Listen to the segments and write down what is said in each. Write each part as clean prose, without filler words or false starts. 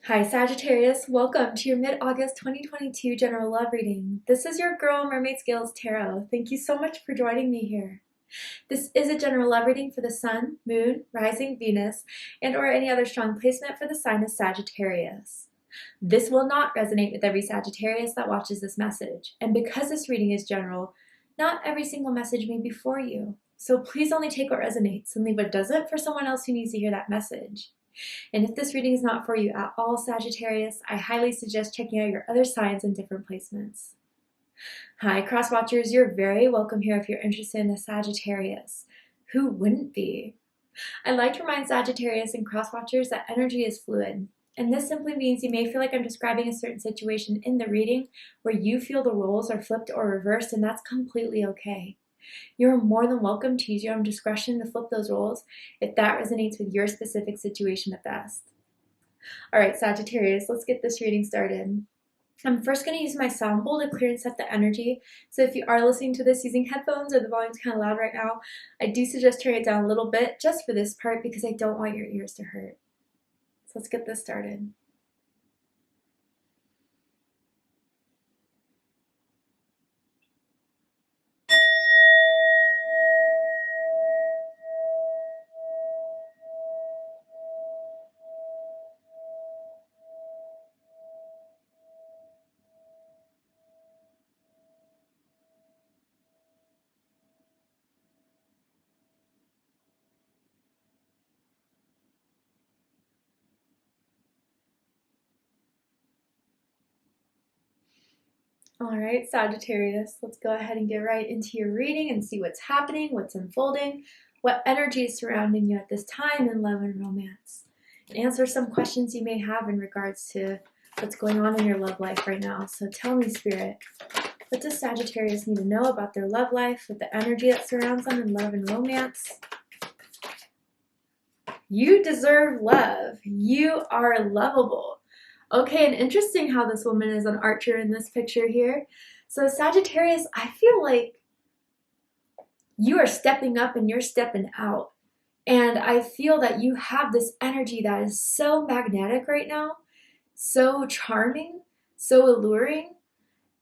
Hi Sagittarius, welcome to your mid-August 2022 general love reading. This is your girl Mermaid Scales Tarot. Thank you so much for joining me here. This is a general love reading for the Sun, Moon, Rising, Venus, and or any other strong placement for the sign of Sagittarius. This will not resonate with every Sagittarius that watches this message, and because this reading is general, not every single message may be for you. So please only take what resonates and leave what doesn't for someone else who needs to hear that message. And if this reading is not for you at all, Sagittarius, I highly suggest checking out your other signs and different placements. Hi, cross watchers, you're very welcome here if you're interested in a Sagittarius. Who wouldn't be? I like to remind Sagittarius and cross watchers that energy is fluid. And this simply means you may feel like I'm describing a certain situation in the reading where you feel the roles are flipped or reversed, and that's completely okay. You're more than welcome to use your own discretion to flip those roles if that resonates with your specific situation at best. All right, Sagittarius, let's get this reading started. I'm first going to use my sound bowl to clear and set the energy. So if you are listening to this using headphones or the volume's kind of loud right now, I do suggest turning it down a little bit just for this part because I don't want your ears to hurt. So let's get this started. All right, Sagittarius, let's go ahead and get right into your reading and see what's happening, what's unfolding, what energy is surrounding you at this time in love and romance. And answer some questions you may have in regards to what's going on in your love life right now. So tell me, Spirit, what does Sagittarius need to know about their love life with the energy that surrounds them in love and romance? You deserve love. You are lovable. Okay, and interesting how this woman is an archer in this picture here. So Sagittarius, I feel like you are stepping up and you're stepping out. And I feel that you have this energy that is so magnetic right now, so charming, so alluring.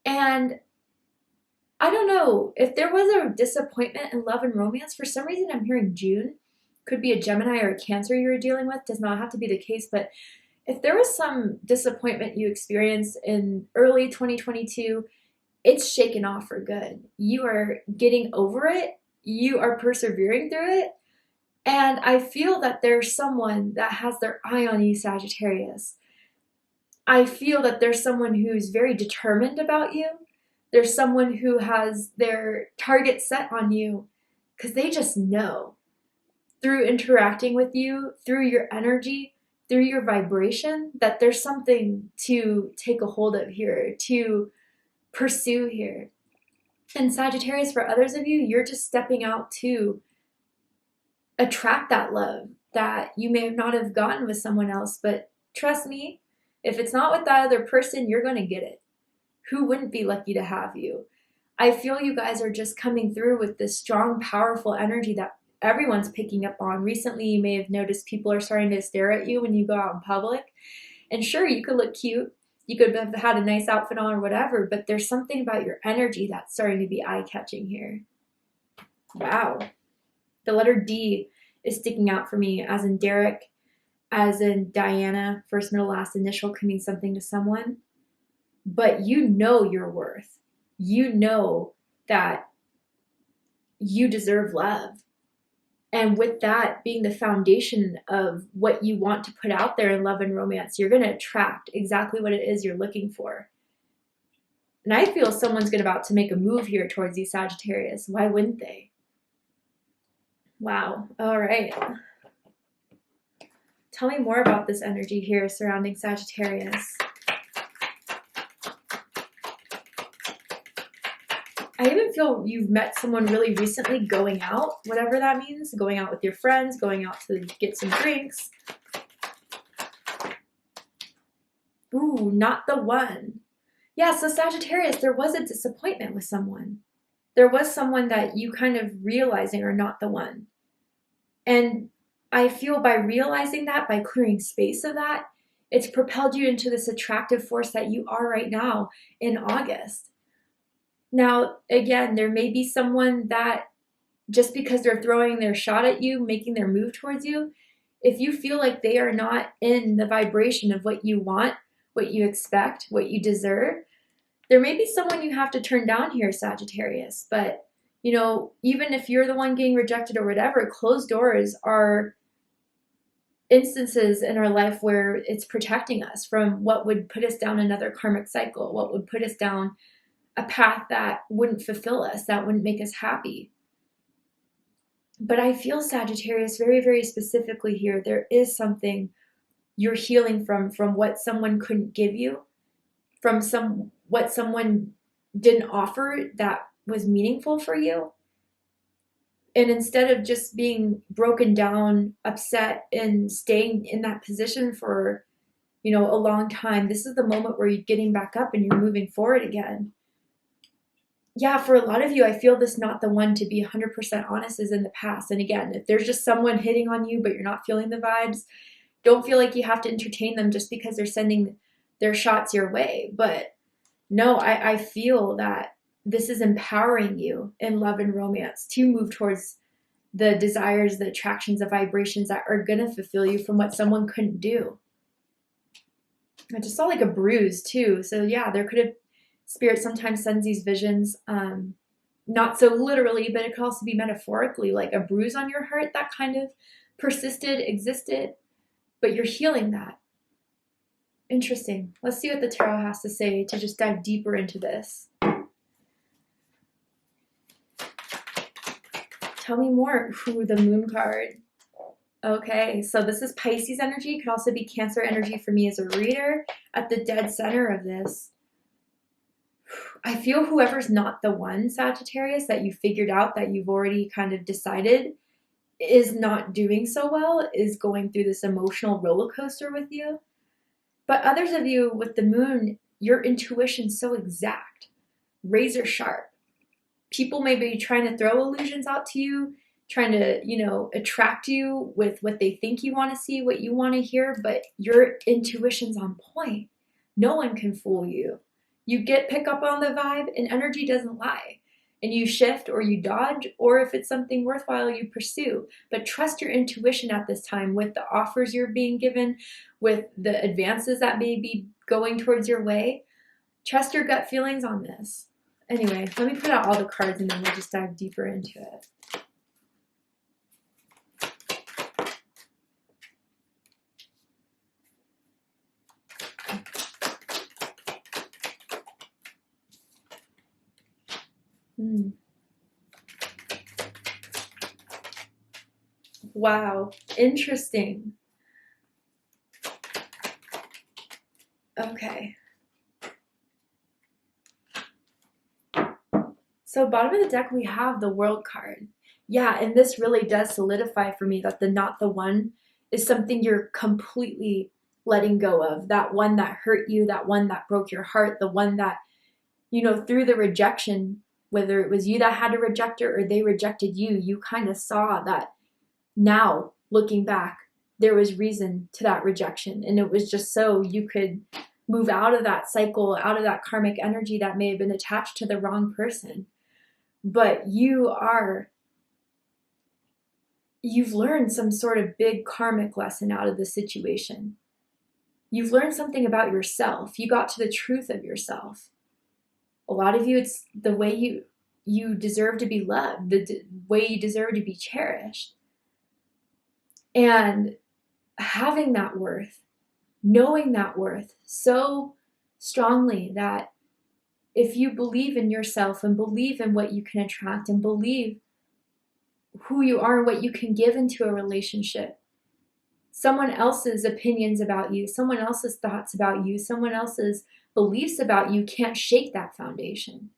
And I don't know, if there was a disappointment in love and romance, for some reason I'm hearing June. Could be a Gemini or a Cancer you were dealing with, does not have to be the case, but if there was some disappointment you experienced in early 2022, it's shaken off for good. You are getting over it. You are persevering through it. And I feel that there's someone that has their eye on you, Sagittarius. I feel that there's someone who's very determined about you. There's someone who has their target set on you because they just know through interacting with you, through your energy, through your vibration, that there's something to take a hold of here, to pursue here. And Sagittarius, for others of you, you're just stepping out to attract that love that you may not have gotten with someone else. But trust me, if it's not with that other person, you're going to get it. Who wouldn't be lucky to have you? I feel you guys are just coming through with this strong, powerful energy that everyone's picking up on. Recently, you may have noticed people are starting to stare at you when you go out in public. And sure, you could look cute. You could have had a nice outfit on or whatever, but there's something about your energy that's starting to be eye-catching here. Wow. The letter D is sticking out for me, as in Derek, as in Diana, first, middle, last initial could mean something to someone. But you know your worth. You know that you deserve love. And with that being the foundation of what you want to put out there in love and romance, you're going to attract exactly what it is you're looking for. And I feel someone's about to make a move here towards you, Sagittarius. Why wouldn't they? Wow. All right. Tell me more about this energy here surrounding Sagittarius. I even feel you've met someone really recently going out, whatever that means, going out with your friends, going out to get some drinks. Ooh, not the one. Yeah, so Sagittarius, there was a disappointment with someone. There was someone that you kind of realizing are not the one. And I feel by realizing that, by clearing space of that, It's propelled you into this attractive force that you are right now in August. Now, again, there may be someone that just because they're throwing their shot at you, making their move towards you, if you feel like they are not in the vibration of what you want, what you expect, what you deserve, there may be someone you have to turn down here, Sagittarius. But, you know, even if you're the one getting rejected or whatever, closed doors are instances in our life where it's protecting us from what would put us down another karmic cycle, what would put us down a path that wouldn't fulfill us, that wouldn't make us happy. But I feel, Sagittarius, very, very specifically here, there is something you're healing from what someone couldn't give you, from what someone didn't offer that was meaningful for you. And instead of just being broken down, upset, and staying in that position for, you know, a long time, this is the moment where you're getting back up and you're moving forward again. Yeah, for a lot of you, I feel this not the one to be 100% honest is in the past. And again, if there's just someone hitting on you, but you're not feeling the vibes, don't feel like you have to entertain them just because they're sending their shots your way. But no, I feel that this is empowering you in love and romance to move towards the desires, the attractions, the vibrations that are going to fulfill you from what someone couldn't do. I just saw like a bruise too. So yeah, there could have, Spirit sometimes sends these visions, not so literally, but it could also be metaphorically, like a bruise on your heart that kind of persisted, existed, but you're healing that. Interesting. Let's see what the tarot has to say to just dive deeper into this. Tell me more. Ooh, the Moon card. Okay, so this is Pisces energy. It could also be Cancer energy for me as a reader at the dead center of this. I feel whoever's not the one, Sagittarius, that you figured out, that you've already kind of decided is not doing so well, is going through this emotional roller coaster with you. But others of you with the Moon, your intuition's so exact, razor sharp. People may be trying to throw illusions out to you, trying to, you know, attract you with what they think you want to see, what you want to hear, but your intuition's on point. No one can fool you. You pick up on the vibe, and energy doesn't lie. And you shift or you dodge, or if it's something worthwhile, you pursue. But trust your intuition at this time with the offers you're being given, with the advances that may be going towards your way. Trust your gut feelings on this. Anyway, let me put out all the cards and then we'll just dive deeper into it. Wow, interesting. Okay. So bottom of the deck, we have the World card. Yeah, and this really does solidify for me that the not the one is something you're completely letting go of. That one that hurt you, that one that broke your heart, the one that, you know, through the rejection, whether it was you that had to reject her or they rejected you, you kind of saw that now, looking back, there was reason to that rejection. And it was just so you could move out of that cycle, out of that karmic energy that may have been attached to the wrong person. But you've learned some sort of big karmic lesson out of the situation. You've learned something about yourself. You got to the truth of yourself. A lot of you, it's the way you deserve to be loved, the way you deserve to be cherished. And having that worth, knowing that worth so strongly that if you believe in yourself and believe in what you can attract and believe who you are and what you can give into a relationship, someone else's opinions about you, someone else's thoughts about you, someone else's beliefs about you can't shake that foundation.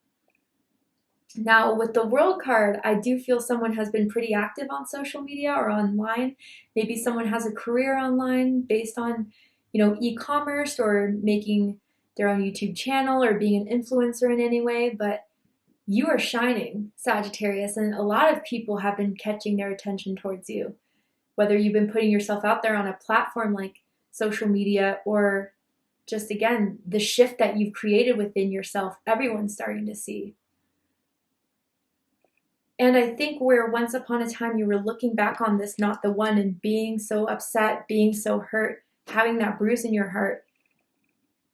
Now, with the World card, I do feel someone has been pretty active on social media or online. Maybe someone has a career online based on, you know, e-commerce or making their own YouTube channel or being an influencer in any way. But you are shining, Sagittarius, and a lot of people have been catching their attention towards you. Whether you've been putting yourself out there on a platform like social media, or just again, the shift that you've created within yourself, everyone's starting to see. And I think where once upon a time you were looking back on this, not the one, and being so upset, being so hurt, having that bruise in your heart,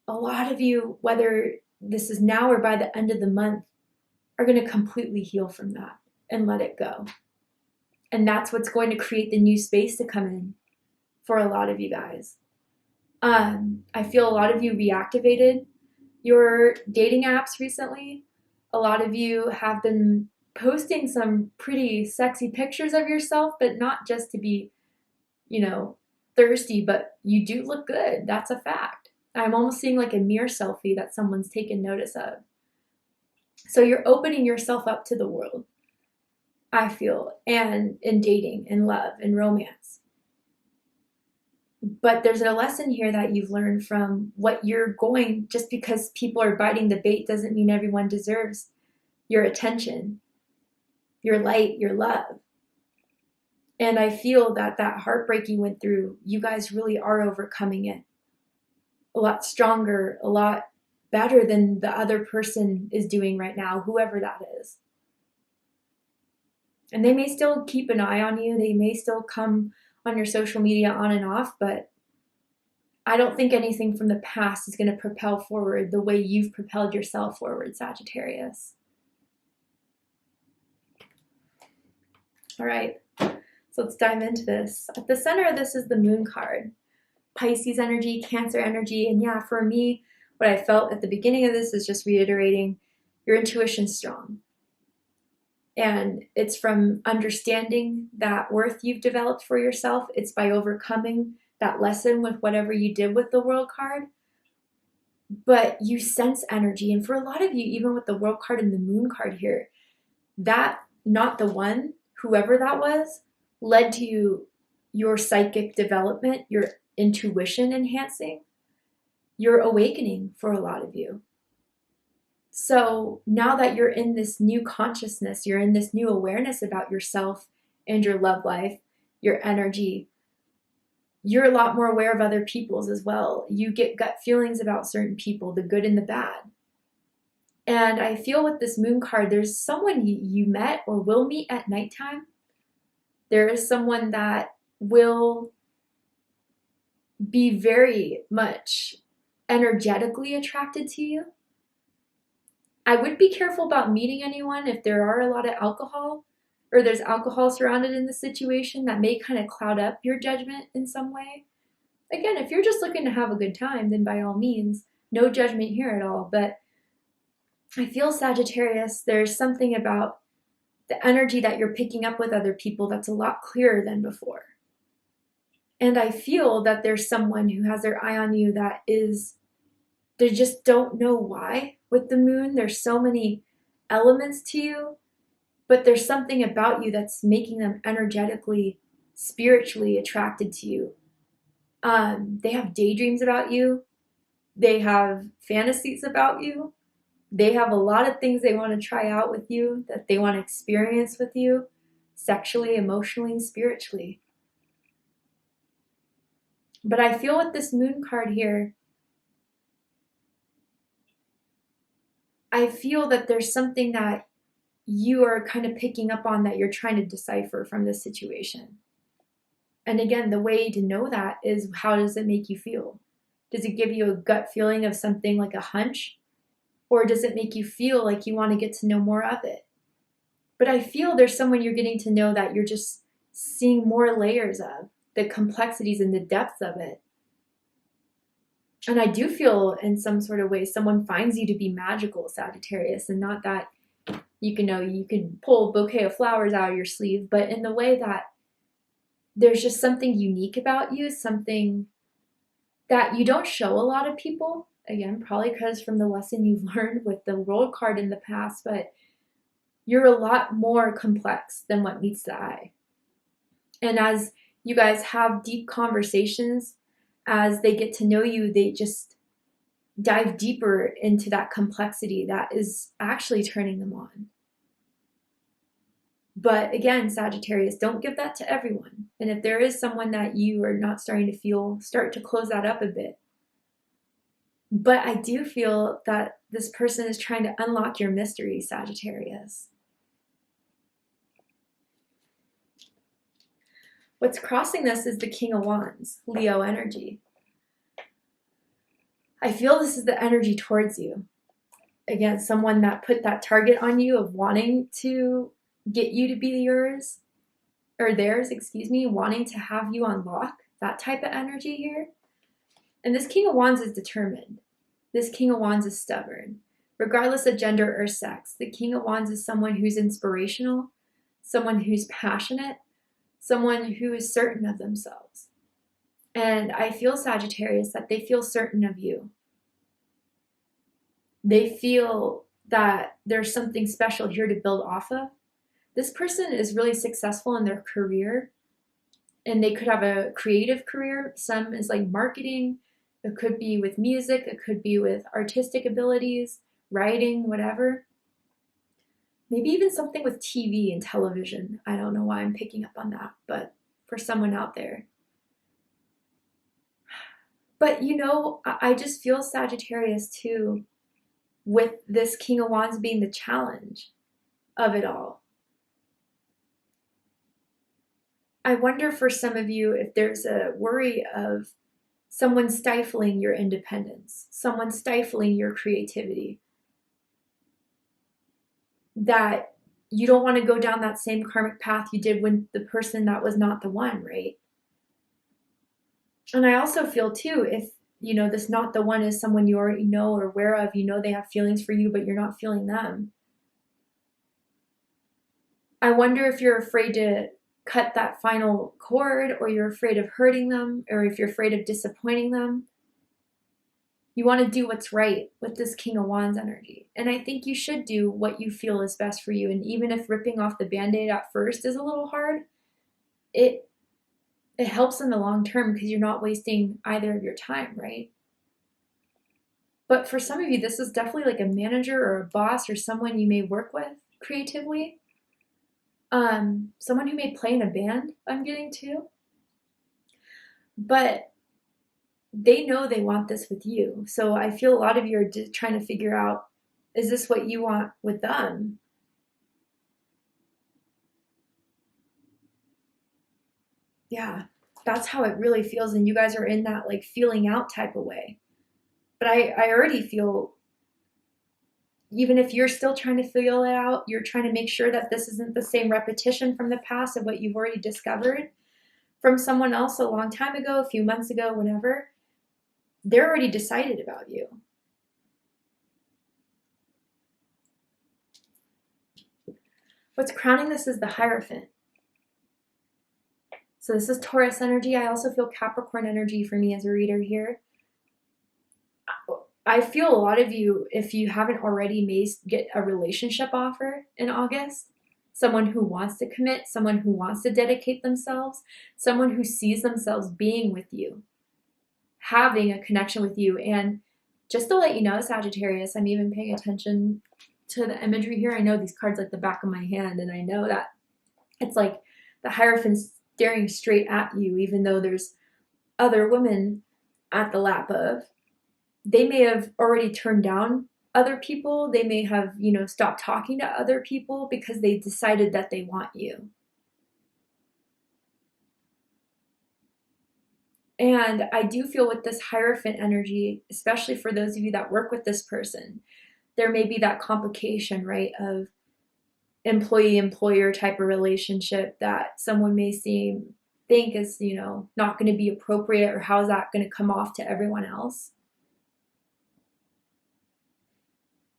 a lot of you, whether this is now or by the end of the month, are going to completely heal from that and let it go. And that's what's going to create the new space to come in for a lot of you guys. I feel a lot of you reactivated your dating apps recently. A lot of you have been posting some pretty sexy pictures of yourself, but not just to be, thirsty, but you do look good. That's a fact. I'm almost seeing like a mirror selfie that someone's taken notice of. So you're opening yourself up to the world, I feel, and in dating, in love, in romance. But there's a lesson here that you've learned from what you're going, just because people are biting the bait doesn't mean everyone deserves your attention, your light, your love. And I feel that heartbreak you went through, you guys really are overcoming it a lot stronger, a lot better than the other person is doing right now, whoever that is. And they may still keep an eye on you. They may still come on your social media on and off, but I don't think anything from the past is going to propel forward the way you've propelled yourself forward, Sagittarius. All right, so let's dive into this. At the center of this is the Moon card. Pisces energy, Cancer energy, and yeah, for me, what I felt at the beginning of this is just reiterating your intuition's strong. And it's from understanding that worth you've developed for yourself. It's by overcoming that lesson with whatever you did with the World card. But you sense energy. And for a lot of you, even with the World card and the Moon card here, that not the one, whoever that was, led to your psychic development, your intuition enhancing, your awakening for a lot of you. So now that you're in this new consciousness, you're in this new awareness about yourself and your love life, your energy, you're a lot more aware of other people's as well. You get gut feelings about certain people, the good and the bad. And I feel with this Moon card, there's someone you met or will meet at nighttime. There is someone that will be very much energetically attracted to you. I would be careful about meeting anyone if there are a lot of alcohol or there's alcohol surrounded in the situation. That may kind of cloud up your judgment in some way. Again, if you're just looking to have a good time, then by all means, no judgment here at all. But I feel, Sagittarius, there's something about the energy that you're picking up with other people that's a lot clearer than before. And I feel that there's someone who has their eye on you that is, they just don't know why. With the Moon, there's so many elements to you, but there's something about you that's making them energetically, spiritually attracted to you. They have daydreams about you. They have fantasies about you. They have a lot of things they want to try out with you, that they want to experience with you, sexually, emotionally, and spiritually. But I feel with this Moon card here, I feel that there's something that you are kind of picking up on that you're trying to decipher from this situation. And again, the way to know that is, how does it make you feel? Does it give you a gut feeling of something like a hunch? Or does it make you feel like you want to get to know more of it? But I feel there's someone you're getting to know that you're just seeing more layers of, the complexities and the depth of it. And I do feel in some sort of way someone finds you to be magical, Sagittarius, and not that you can pull a bouquet of flowers out of your sleeve, but in the way that there's just something unique about you, something that you don't show a lot of people. Again, probably because from the lesson you've learned with the World card in the past, but you're a lot more complex than what meets the eye. And as you guys have deep conversations, as they get to know you, they just dive deeper into that complexity that is actually turning them on. But again, Sagittarius, don't give that to everyone. And if there is someone that you are not starting to feel, start to close that up a bit. But I do feel that this person is trying to unlock your mystery, Sagittarius. What's crossing this is the King of Wands, Leo energy. I feel this is the energy towards you. Again, someone that put that target on you of wanting to get you to be yours, or theirs, excuse me, wanting to have you on lock, that type of energy here. And this King of Wands is determined. This King of Wands is stubborn. Regardless of gender or sex, the King of Wands is someone who's inspirational, someone who's passionate, someone who is certain of themselves. And I feel, Sagittarius, that they feel certain of you. They feel that there's something special here to build off of. This person is really successful in their career, and they could have a creative career. Some is like marketing. It could be with music. It could be with artistic abilities, writing, whatever. Maybe even something with TV and television. I don't know why I'm picking up on that, but for someone out there. But you know, I just feel, Sagittarius, too, with this King of Wands being the challenge of it all. I wonder for some of you if there's a worry of someone stifling your independence, someone stifling your creativity, that you don't want to go down that same karmic path you did when the person that was not the one, right? And I also feel too, if you know this not the one is someone you already know or aware of, you know they have feelings for you, but you're not feeling them. I wonder if you're afraid to cut that final cord, or you're afraid of hurting them, or if you're afraid of disappointing them. You want to do what's right with this King of Wands energy. And I think you should do what you feel is best for you. And even if ripping off the Band-Aid at first is a little hard, it helps in the long term because you're not wasting either of your time, right? But for some of you, this is definitely like a manager or a boss or someone you may work with creatively. Someone who may play in a band, I'm getting to. But they know they want this with you. So I feel a lot of you are just trying to figure out, is this what you want with them? Yeah, that's how it really feels. And you guys are in that like feeling out type of way. But I already feel, even if you're still trying to feel it out, you're trying to make sure that this isn't the same repetition from the past of what you've already discovered from someone else a long time ago, a few months ago, whatever. They're already decided about you. What's crowning this is the Hierophant. So this is Taurus energy. I also feel Capricorn energy for me as a reader here. I feel a lot of you, if you haven't already, may get a relationship offer in August. Someone who wants to commit, someone who wants to dedicate themselves, someone who sees themselves being with you, having a connection with you. And just to let you know, Sagittarius, I'm even paying attention to the imagery here. I know these cards like the back of my hand, and I know that it's like the Hierophant staring straight at you, even though there's other women at the lap of. They may have already turned down other people. They may have, stopped talking to other people because they decided that they want you. And I do feel with this Hierophant energy, especially for those of you that work with this person, there may be that complication, right, of employee-employer type of relationship that someone may think is, not going to be appropriate, or how is that going to come off to everyone else?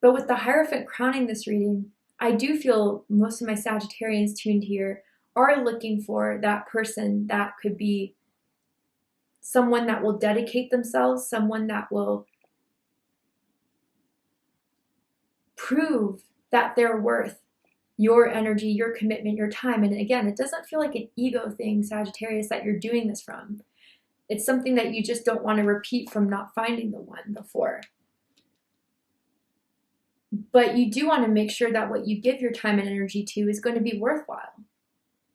But with the Hierophant crowning this reading, I do feel most of my Sagittarians tuned here are looking for that person that could be someone that will dedicate themselves, someone that will prove that they're worth your energy, your commitment, your time. And again, it doesn't feel like an ego thing, Sagittarius, that you're doing this from. It's something that you just don't want to repeat from not finding the one before. But you do want to make sure that what you give your time and energy to is going to be worthwhile,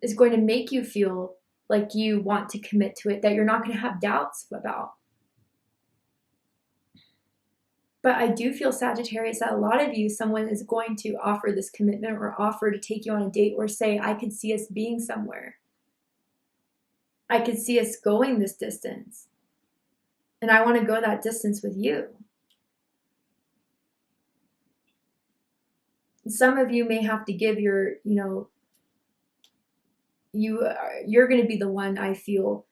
is going to make you feel like you want to commit to it, that you're not going to have doubts about. But I do feel, Sagittarius, that a lot of you, someone is going to offer this commitment or offer to take you on a date or say, I could see us being somewhere. I could see us going this distance. And I want to go that distance with you. Some of you may have to give your, you're going to be the one, I feel,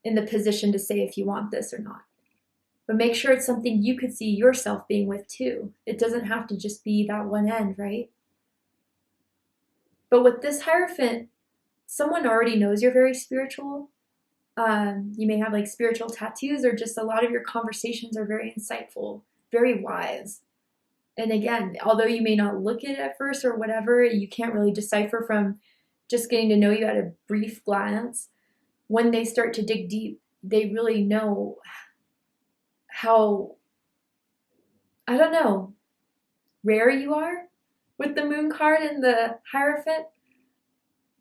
in the position to say if you want this or not. But make sure it's something you could see yourself being with too. It doesn't have to just be that one end, right? But with this Hierophant, someone already knows you're very spiritual. You may have like spiritual tattoos, or just a lot of your conversations are very insightful, very wise. And again, although you may not look at it at first or whatever, you can't really decipher from just getting to know you at a brief glance. When they start to dig deep, they really know how, I don't know, rare you are with the Moon card and the Hierophant,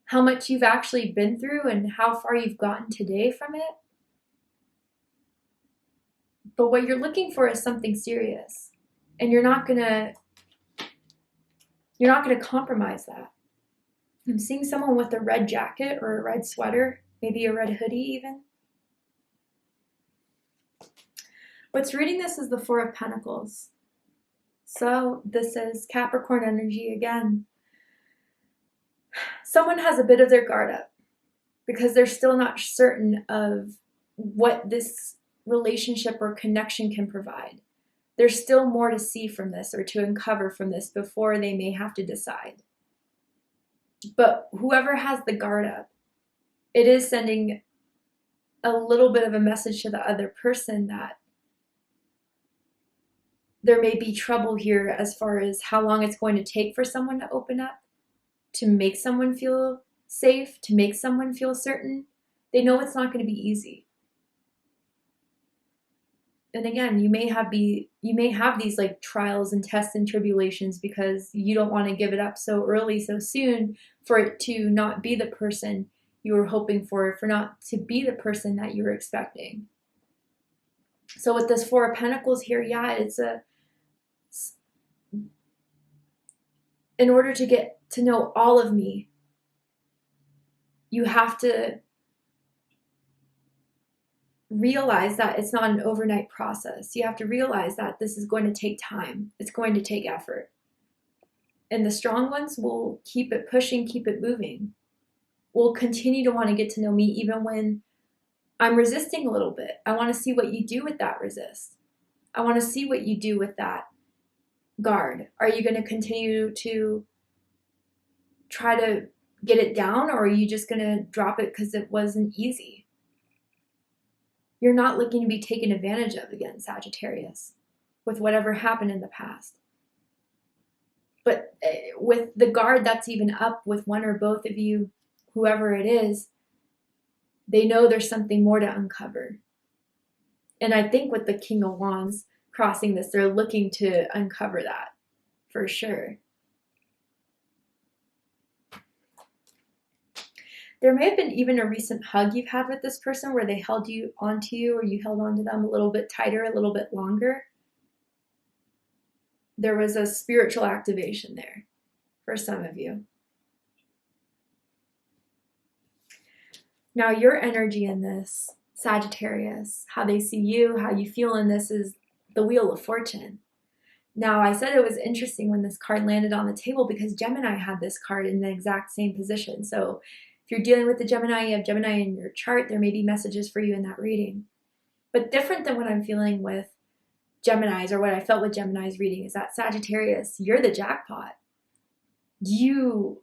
how much you've actually been through and how far you've gotten today from it. But what you're looking for is something serious, and you're not gonna compromise that. I'm seeing someone with a red jacket or a red sweater, maybe a red hoodie even. What's reading this is the Four of Pentacles. So this is Capricorn energy again. Someone has a bit of their guard up because they're still not certain of what this relationship or connection can provide. There's still more to see from this or to uncover from this before they may have to decide. But whoever has the guard up, it is sending a little bit of a message to the other person that there may be trouble here as far as how long it's going to take for someone to open up, to make someone feel safe, to make someone feel certain. They know it's not going to be easy. And again, you may have these like trials and tests and tribulations because you don't want to give it up so early, so soon, for it to not be the person you were hoping for not to be the person that you were expecting. So with this Four of Pentacles here, yeah, in order to get to know all of me, you have to realize that it's not an overnight process. You have to realize that this is going to take time. It's going to take effort. And the strong ones will keep it pushing, keep it moving. Will continue to want to get to know me even when I'm resisting a little bit. I want to see what you do with that resist. I want to see what you do with that guard. Are you going to continue to try to get it down, or are you just going to drop it because it wasn't easy? You're not looking to be taken advantage of again, Sagittarius, with whatever happened in the past. But with the guard that's even up with one or both of you, whoever it is, they know there's something more to uncover. And I think with the King of Wands crossing this, they're looking to uncover that for sure. There may have been even a recent hug you've had with this person where they held you onto you, or you held onto them a little bit tighter, a little bit longer. There was a spiritual activation there for some of you. Now your energy in this, Sagittarius, how they see you, how you feel in this, is the Wheel of Fortune. Now I said it was interesting when this card landed on the table because Gemini had this card in the exact same position. So if you're dealing with the Gemini, you have Gemini in your chart, there may be messages for you in that reading. But different than what I'm feeling with Geminis, or what I felt with Gemini's reading, is that Sagittarius, you're the jackpot. You,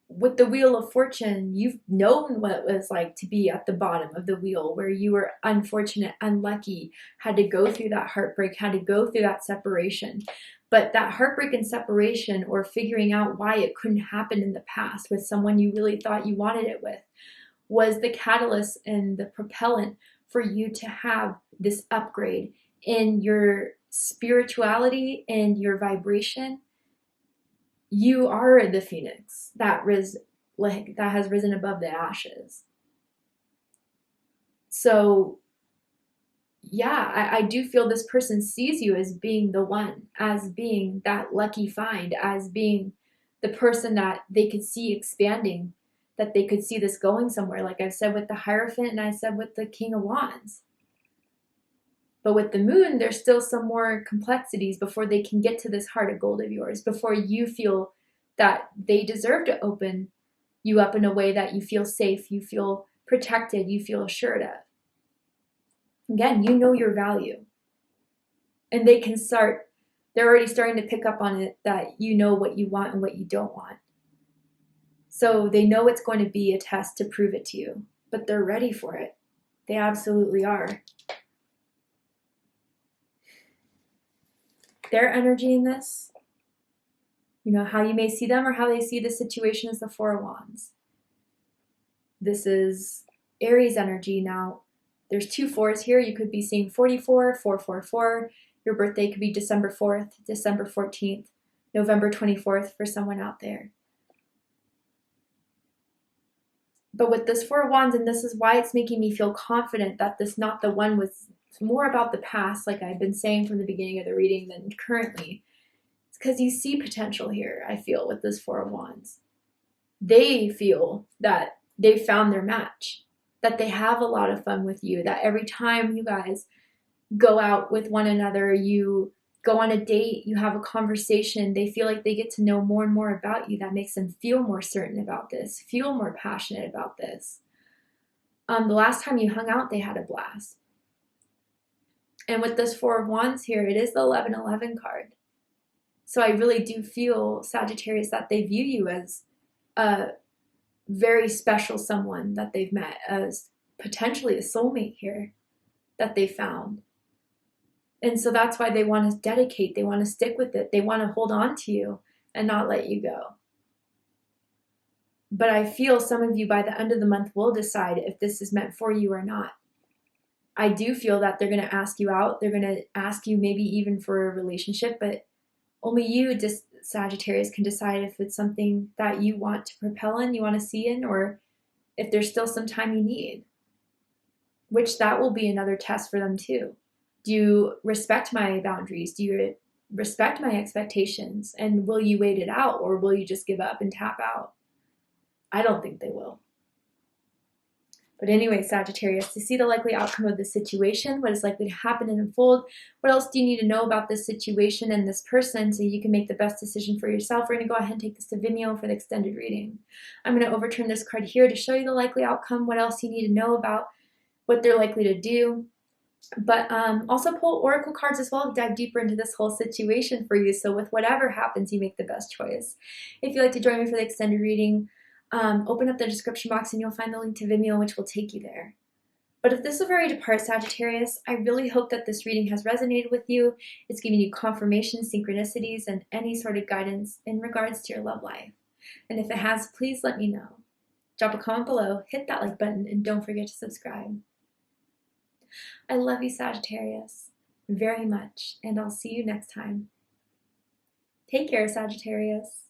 with the Wheel of Fortune, you've known what it was like to be at the bottom of the wheel, where you were unfortunate, unlucky, had to go through that heartbreak, had to go through that separation. But that heartbreak and separation, or figuring out why it couldn't happen in the past with someone you really thought you wanted it with, was the catalyst and the propellant for you to have this upgrade in your spirituality and your vibration, you are the phoenix that has risen above the ashes. So yeah, I do feel this person sees you as being the one, as being that lucky find, as being the person that they could see expanding, that they could see this going somewhere, like I've said with the Hierophant and I said with the King of Wands. But with the Moon, there's still some more complexities before they can get to this heart of gold of yours, before you feel that they deserve to open you up in a way that you feel safe, you feel protected, you feel assured of. Again, you know your value. And they're already starting to pick up on it, that you know what you want and what you don't want. So they know it's going to be a test to prove it to you, but they're ready for it. They absolutely are. Their energy in this, you know, how you may see them or how they see the situation, is the Four of Wands. This is Aries energy. Now, there's 2 4s here. You could be seeing 44, 444. Your birthday could be December 4th, December 14th, November 24th for someone out there. But with this Four of Wands, and this is why it's making me feel confident that this not the one was more about the past, like I've been saying from the beginning of the reading, than currently. It's because you see potential here, I feel, with this Four of Wands. They feel that they found their match, that they have a lot of fun with you, that every time you guys go out with one another, you go on a date, you have a conversation, they feel like they get to know more and more about you. That makes them feel more certain about this, feel more passionate about this. The last time you hung out, they had a blast. And with this Four of Wands here, it is the 1111 card. So I really do feel, Sagittarius, that they view you as a very special someone that they've met, as potentially a soulmate here that they found. And so that's why they want to dedicate, they want to stick with it, they want to hold on to you and not let you go. But I feel some of you by the end of the month will decide if this is meant for you or not. I do feel that they're going to ask you out, they're going to ask you maybe even for a relationship, but only you, Sagittarius, can decide if it's something that you want to propel in, you want to see in, or if there's still some time you need. Which that will be another test for them too. Do you respect my boundaries? Do you respect my expectations? And will you wait it out, or will you just give up and tap out? I don't think they will. But anyway, Sagittarius, to see the likely outcome of the situation, what is likely to happen and unfold, what else do you need to know about this situation and this person so you can make the best decision for yourself? We're going to go ahead and take this to Vimeo for the extended reading. I'm going to overturn this card here to show you the likely outcome, what else you need to know about what they're likely to do. But also pull oracle cards as well to dive deeper into this whole situation for you. So with whatever happens, you make the best choice. If you'd like to join me for the extended reading, open up the description box and you'll find the link to Vimeo, which will take you there. But if this is where you depart, Sagittarius, I really hope that this reading has resonated with you. It's giving you confirmation, synchronicities, and any sort of guidance in regards to your love life. And if it has, please let me know. Drop a comment below, hit that like button, and don't forget to subscribe. I love you, Sagittarius, very much, and I'll see you next time. Take care, Sagittarius.